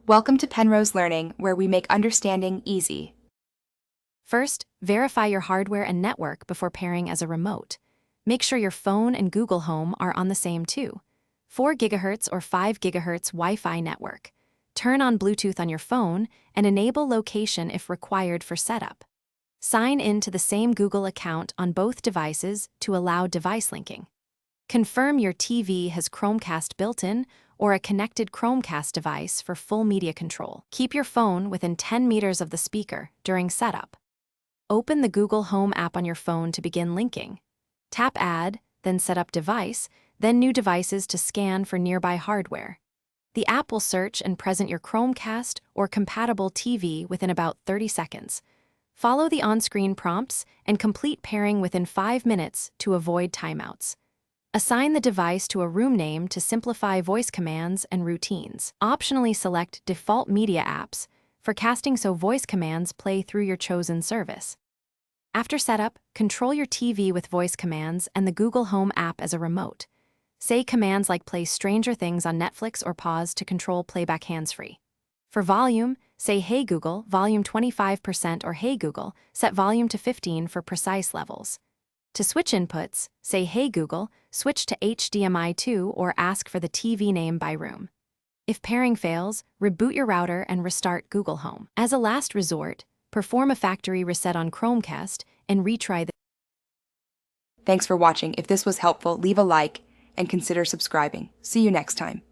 Welcome to Penrose Learning, where we make understanding easy. First, verify your hardware and network before pairing as a remote. Make sure your phone and Google Home are on the same 4 GHz or 5 GHz Wi-Fi network. Turn on Bluetooth on your phone and enable location if required for setup. Sign in to the same Google account on both devices to allow device linking. Confirm your TV has Chromecast built-in or a connected Chromecast device for full media control. Keep your phone within 10 meters of the speaker during setup. Open the Google Home app on your phone to begin linking. Tap Add, then Set up Device, then New Devices to scan for nearby hardware. The app will search and present your Chromecast or compatible TV within about 30 seconds. Follow the on-screen prompts and complete pairing within 5 minutes to avoid timeouts. Assign the device to a room name to simplify voice commands and routines. Optionally select Default Media Apps for casting so voice commands play through your chosen service. After setup, control your TV with voice commands and the Google Home app as a remote. Say commands like play Stranger Things on Netflix or pause to control playback hands-free. For volume, say Hey Google, volume 25% or Hey Google, set volume to 15 for precise levels. To switch inputs, say Hey Google, switch to HDMI 2 or ask for the TV name by room. If pairing fails, reboot your router and restart Google Home. As a last resort, perform a factory reset on Chromecast and retry the. Thanks for watching. If this was helpful, leave a like and consider subscribing. See you next time.